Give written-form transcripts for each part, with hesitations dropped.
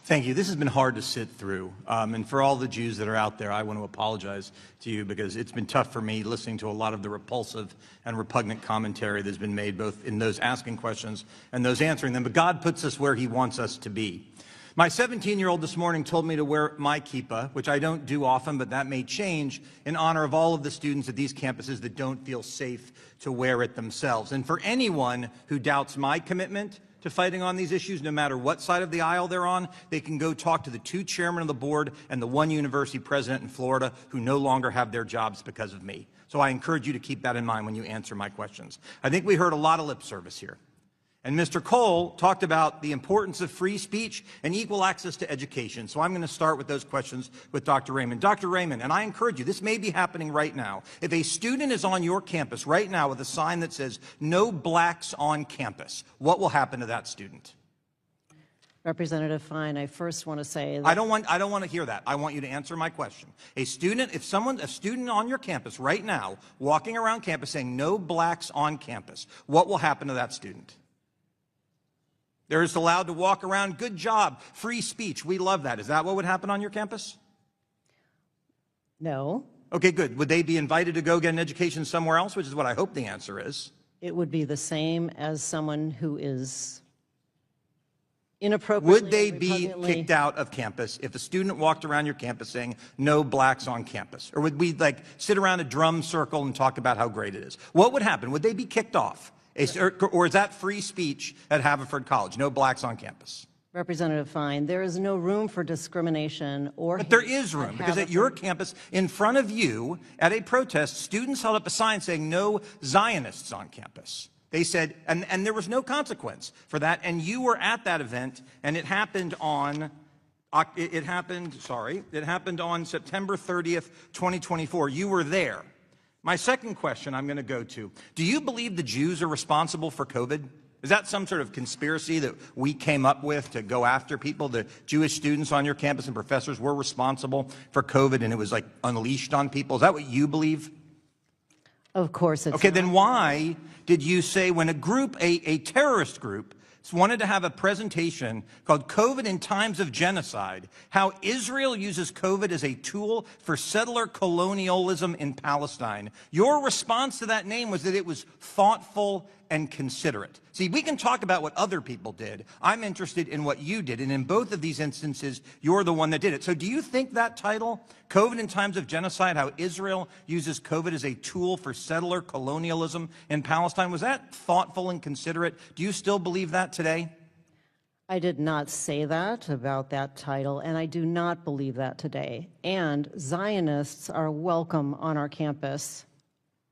Thank you. This has been hard to sit through. And for all the Jews that are out there, I want to apologize to you because it's been tough for me listening to a lot of the repulsive and repugnant commentary that's been made both in those asking questions and those answering them. But God puts us where he wants us to be. My 17-year-old this morning told me to wear my kippah, which I don't do often, but that may change, in honor of all of the students at these campuses that don't feel safe to wear it themselves. And for anyone who doubts my commitment to fighting on these issues, no matter what side of the aisle they're on, they can go talk to the 2 chairmen of the board and the 1 university president in Florida who no longer have their jobs because of me. So I encourage you to keep that in mind when you answer my questions. I think we heard a lot of lip service here. And Mr. Cole talked about the importance of free speech and equal access to education. So I'm going to start with those questions with Dr. Raymond. Dr. Raymond, and I encourage you, this may be happening right now. If a student is on your campus right now with a sign that says, "No blacks on campus," what will happen to that student? Representative Fine, I first want to say that I don't want to hear that. I want you to answer my question. A student on your campus right now, walking around campus saying, "No blacks on campus," what will happen to that student? They're just allowed to walk around. Good job. Free speech. We love that. Is that what would happen on your campus? No. Okay, good. Would they be invited to go get an education somewhere else, which is what I hope the answer is? It would be the same as someone who is inappropriately. Would they be kicked out of campus if a student walked around your campus saying, "No blacks on campus"? Or would we sit around a drum circle and talk about how great it is? What would happen? Would they be kicked off? Or is that free speech at Haverford College? No blacks on campus. Representative Fine, there is no room for discrimination or But there is room, because at your campus, in front of you, at a protest, students held up a sign saying "No Zionists on campus." They said, and there was no consequence for that, and you were at that event, and it happened on September 30th, 2024. You were there. My second question I'm going to go to, do you believe the Jews are responsible for COVID? Is that some sort of conspiracy that we came up with to go after people? The Jewish students on your campus and professors were responsible for COVID and it was unleashed on people? Is that what you believe? Of course it's Okay, not. then why did you say when a group, a terrorist group, wanted to have a presentation called "COVID in Times of Genocide," how Israel uses COVID as a tool for settler colonialism in Palestine, your response to that name was that it was thoughtful and considerate? See, we can talk about what other people did. I'm interested in what you did, and in both of these instances, you're the one that did it. So do you think that title, "COVID in Times of Genocide, how Israel uses COVID as a tool for settler colonialism in Palestine," was that thoughtful and considerate? Do you still believe that today? I did not say that about that title, and I do not believe that today. And Zionists are welcome on our campus.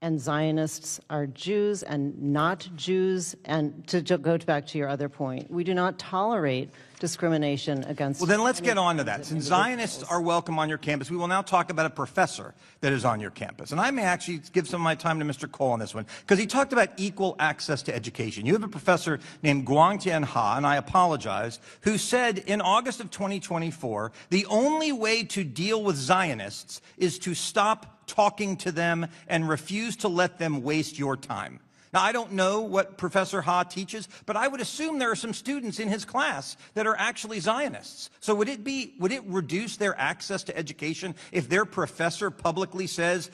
And Zionists are Jews and not Jews. And to go back to your other point, we do not tolerate discrimination against. Well, then let's get on to that. Since Zionists are welcome on your campus, we will now talk about a professor that is on your campus. And I may actually give some of my time to Mr. Cole on this one, because he talked about equal access to education. You have a professor named Guangtian Ha, and I apologize, who said in August of 2024, the only way to deal with Zionists is to stop talking to them and refuse to let them waste your time. Now, I don't know what Professor Ha teaches, but I would assume there are some students in his class that are actually Zionists. So would it reduce their access to education if their professor publicly says,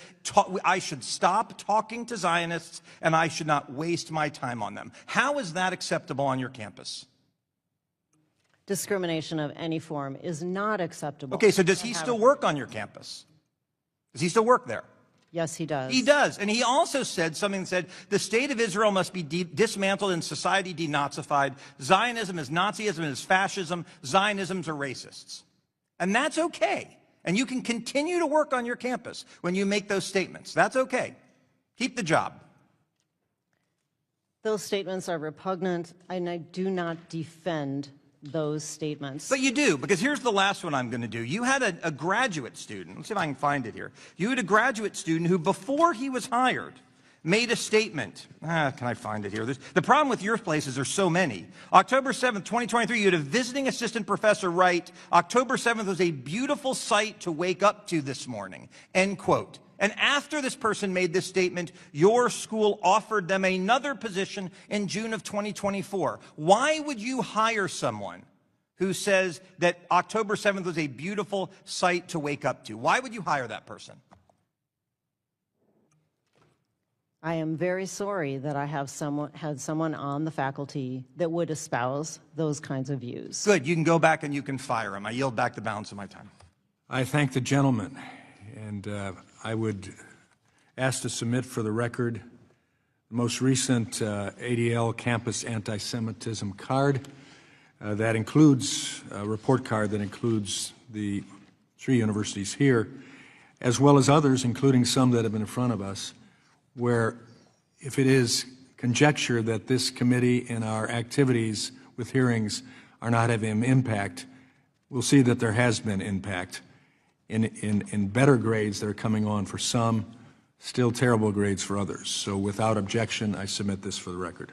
"I should stop talking to Zionists and I should not waste my time on them"? How is that acceptable on your campus? Discrimination of any form is not acceptable. Okay, so does he still work on your campus? Does he still work there? Yes, he does. He does. And he also said something that said, the state of Israel must be dismantled and society denazified. Zionism is Nazism, is fascism. Zionisms are racists. And that's okay. And you can continue to work on your campus when you make those statements. That's okay. Keep the job. Those statements are repugnant, and I do not defend those statements. But you do, because here's the last one I'm going to do. You had a graduate student. Let's see if I can find it here. You had a graduate student who, before he was hired, made a statement. Can I find it here? The problem with your places, there's so many. October 7th, 2023, you had a visiting assistant professor write, "October 7th was a beautiful sight to wake up to this morning," end quote. And after this person made this statement, your school offered them another position in June of 2024. Why would you hire someone who says that October 7th was a beautiful sight to wake up to? Why would you hire that person? I am very sorry that I had someone on the faculty that would espouse those kinds of views. Good. You can go back and you can fire him. I yield back the balance of my time. I thank the gentleman, and I would ask to submit for the record the most recent ADL campus anti-Semitism card that includes a report card that includes the 3 universities here, as well as others, including some that have been in front of us, where if it is conjecture that this committee and our activities with hearings are not having an impact, we'll see that there has been impact in better grades that are coming on for some, still terrible grades for others. So without objection, I submit this for the record.